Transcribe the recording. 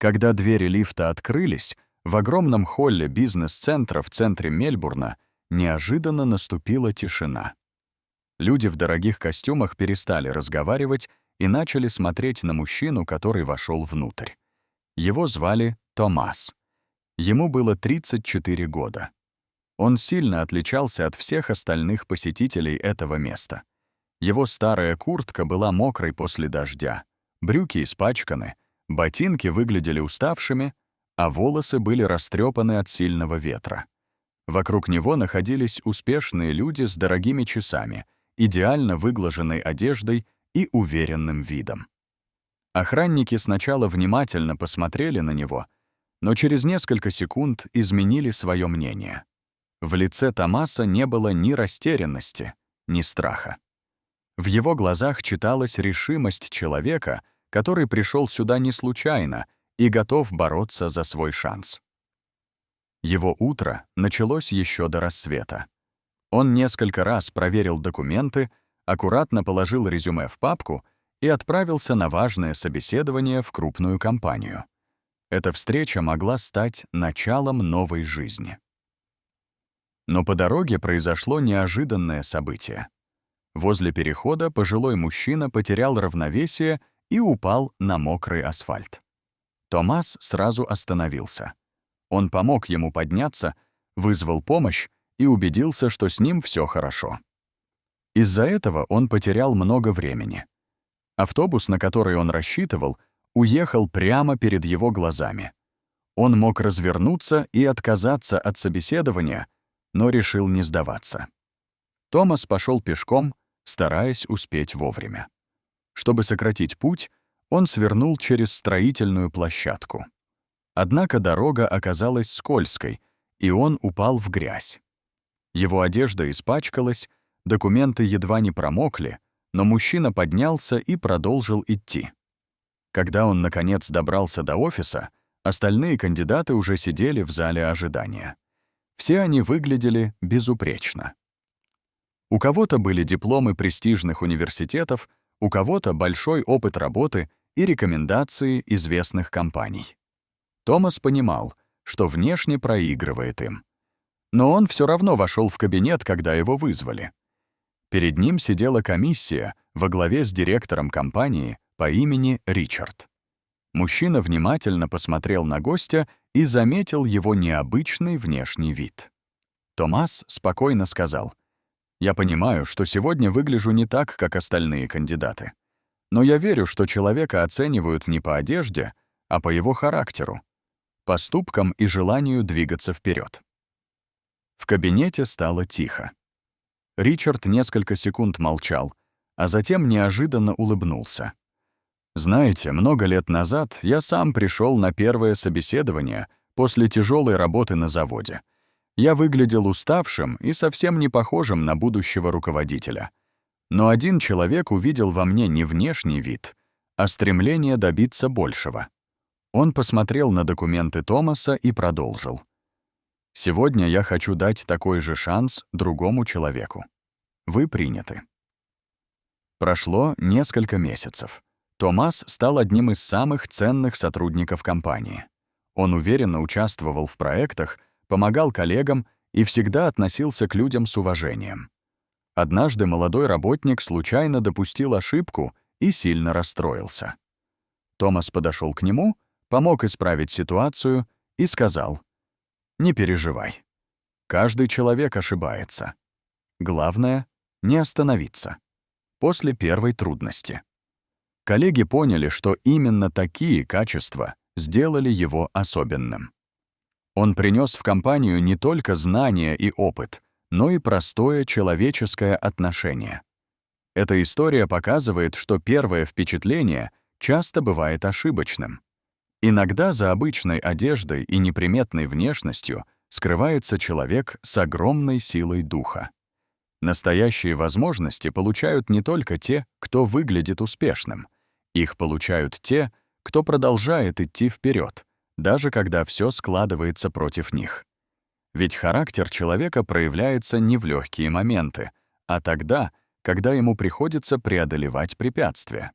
Когда двери лифта открылись, в огромном холле бизнес-центра в центре Мельбурна неожиданно наступила тишина. Люди в дорогих костюмах перестали разговаривать и начали смотреть на мужчину, который вошел внутрь. Его звали Томас. Ему было 34 года. Он сильно отличался от всех остальных посетителей этого места. Его старая куртка была мокрой после дождя, брюки испачканы, ботинки выглядели уставшими, а волосы были растрепаны от сильного ветра. Вокруг него находились успешные люди с дорогими часами, идеально выглаженной одеждой и уверенным видом. Охранники сначала внимательно посмотрели на него, но через несколько секунд изменили свое мнение. В лице Томаса не было ни растерянности, ни страха. В его глазах читалась решимость человека, который пришел сюда не случайно и готов бороться за свой шанс. Его утро началось еще до рассвета. Он несколько раз проверил документы, аккуратно положил резюме в папку и отправился на важное собеседование в крупную компанию. Эта встреча могла стать началом новой жизни. Но по дороге произошло неожиданное событие. Возле перехода пожилой мужчина потерял равновесие и упал на мокрый асфальт. Томас сразу остановился. Он помог ему подняться, вызвал помощь и убедился, что с ним все хорошо. Из-за этого он потерял много времени. Автобус, на который он рассчитывал, уехал прямо перед его глазами. Он мог развернуться и отказаться от собеседования, но решил не сдаваться. Томас пошел пешком, стараясь успеть вовремя. Чтобы сократить путь, он свернул через строительную площадку. Однако дорога оказалась скользкой, и он упал в грязь. Его одежда испачкалась, документы едва не промокли, но мужчина поднялся и продолжил идти. Когда он, наконец, добрался до офиса, остальные кандидаты уже сидели в зале ожидания. Все они выглядели безупречно. У кого-то были дипломы престижных университетов, у кого-то большой опыт работы и рекомендации известных компаний. Томас понимал, что внешне проигрывает им. Но он все равно вошел в кабинет, когда его вызвали. Перед ним сидела комиссия во главе с директором компании по имени Ричард. Мужчина внимательно посмотрел на гостя и заметил его необычный внешний вид. Томас спокойно сказал: «Я понимаю, что сегодня выгляжу не так, как остальные кандидаты. Но я верю, что человека оценивают не по одежде, а по его характеру, поступкам и желанию двигаться вперед». В кабинете стало тихо. Ричард несколько секунд молчал, а затем неожиданно улыбнулся. «Знаете, много лет назад я сам пришел на первое собеседование после тяжелой работы на заводе. Я выглядел уставшим и совсем не похожим на будущего руководителя. Но один человек увидел во мне не внешний вид, а стремление добиться большего. Он посмотрел на документы Томаса и продолжил. Сегодня я хочу дать такой же шанс другому человеку. Вы приняты». Прошло несколько месяцев. Томас стал одним из самых ценных сотрудников компании. Он уверенно участвовал в проектах, помогал коллегам и всегда относился к людям с уважением. Однажды молодой работник случайно допустил ошибку и сильно расстроился. Томас подошел к нему, помог исправить ситуацию и сказал: «Не переживай. Каждый человек ошибается. Главное — не остановиться. После первой трудности». Коллеги поняли, что именно такие качества сделали его особенным. Он принес в компанию не только знания и опыт, но и простое человеческое отношение. Эта история показывает, что первое впечатление часто бывает ошибочным. Иногда за обычной одеждой и неприметной внешностью скрывается человек с огромной силой духа. Настоящие возможности получают не только те, кто выглядит успешным. Их получают те, кто продолжает идти вперед, даже когда все складывается против них. Ведь характер человека проявляется не в легкие моменты, а тогда, когда ему приходится преодолевать препятствия.